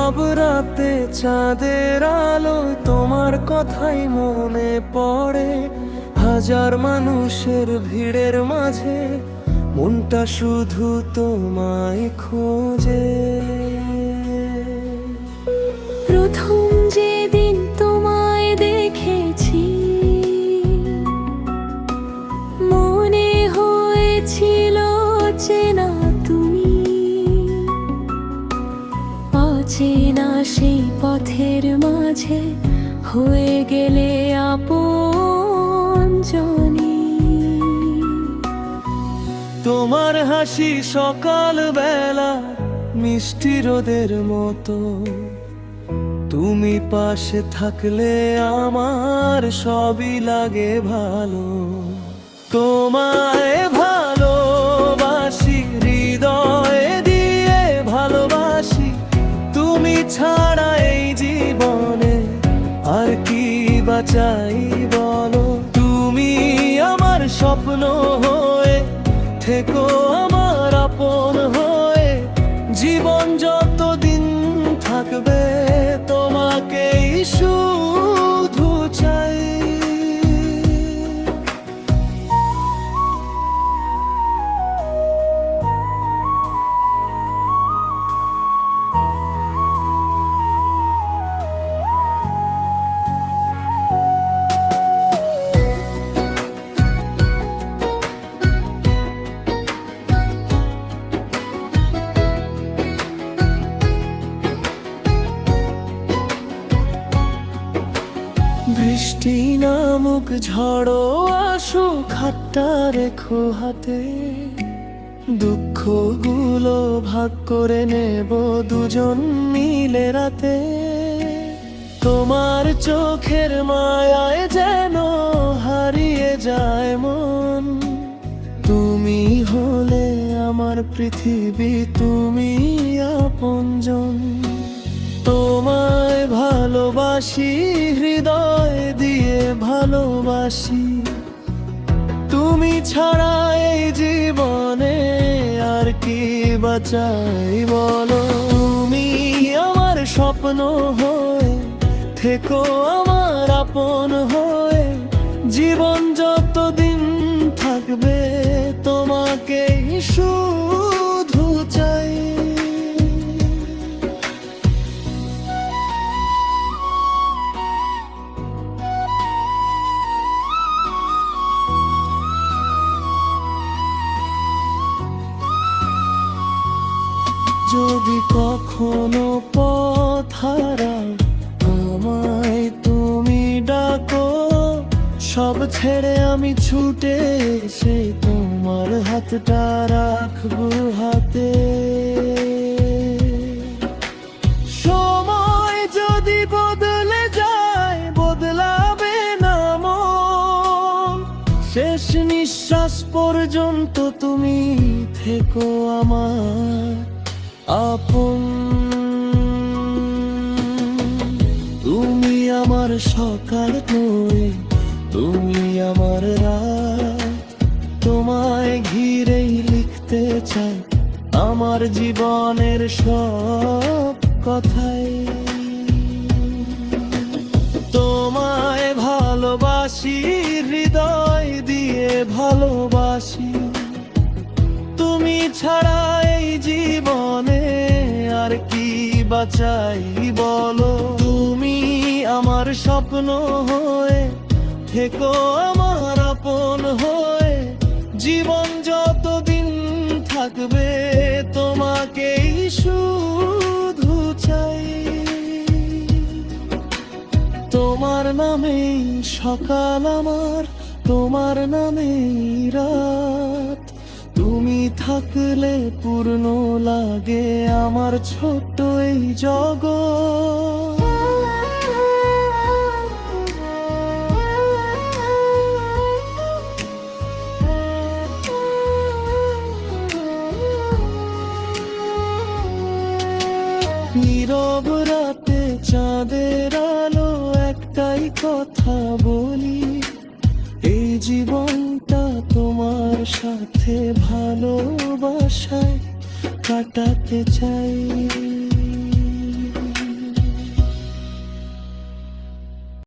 নীরব রাতে চাঁদের আলোয় তোমার কথাই মনে পড়ে। হাজার মানুষের ভিড়ের মাঝে মনটা শুধু তোমায় খোঁজে। প্রথম যেদিন তোমায় দেখেছি, মনে হয়েছিল চেনা তুমি। অচেনা সেই পথের মাঝে হয়ে গেলে আপনজনী। তোমার হাসি সকাল বেলা মিষ্টি রোদের মতো, তুমি পাশে থাকলে আমার সবই লাগে ভালো। তোমায় ভালোবাসি, হৃদয়ে দিয়ে ভালোবাসি। তুমি ছাড়া এই জীবনে আর কি বাঁচাই বলো। তুমি আমার স্বপ্ন হয়ে থেকো, আমার আপন হয়ে। জীবন যতদিন থাকবে তোমাকেই শুধু চাই। বৃষ্টি নামুক ঝড়ো আসুক, হাতটা রেখো হাতে। দুঃখগুলো ভাগ করে নেব দুজন মিলে রাতে। তোমার চোখের মায়ায় যেন হারিয়ে যায় মন। তুমি হলে আমার পৃথিবী, তুমি আপনজন। তোমায় ভালোবাসি, হৃদয় দিয়ে ভালোবাসি। তুমি ছাড়া এই জীবনে আর কি বাঁচাই বলো। তুমি আমার স্বপ্ন হয়ে থেকো, আমার আপন হয়ে। জীবন যতদিন থাকবে তোমাকেই শুধু চাই। যদি কখনো পথ হারাও, আমায় তুমি ডাকো। সব ছেড়ে আমি ছুটে এসে তোমার হাতটা রাখবো হাতে। সময় যদি বদলে যায়, বদলাবে না মন। শেষ নিঃশ্বাস পর্যন্ত তুমি থেকো আমার আপন। তুমি আমার সকাল হয়ে, তুমি আমার রাত। তোমায় ঘিরেই লিখতে চাই আমার জীবনের সব কথাই। তোমায় ভালোবাসি, হৃদয় দিয়ে ভালোবাসি। তুমি ছাড়া এই জীবনে আর কি বাঁচাই বলো। তুমি আমার স্বপ্ন হয়ে থেকো, আমার আপন হয়ে। জীবন যতদিন থাকবে তোমাকেই শুধু চাই। তোমার নামেই সকাল আমার, তোমার নামেই রাত। তুমি থাকলে পূর্ণ লাগে আমার ছোট্ট এই জগৎ। নীরব রাতে চাঁদের আলো, একটাই কথা বলি। এই জীবনটা তোমার সাথে ভালোবাসায় কাটাতে চাই।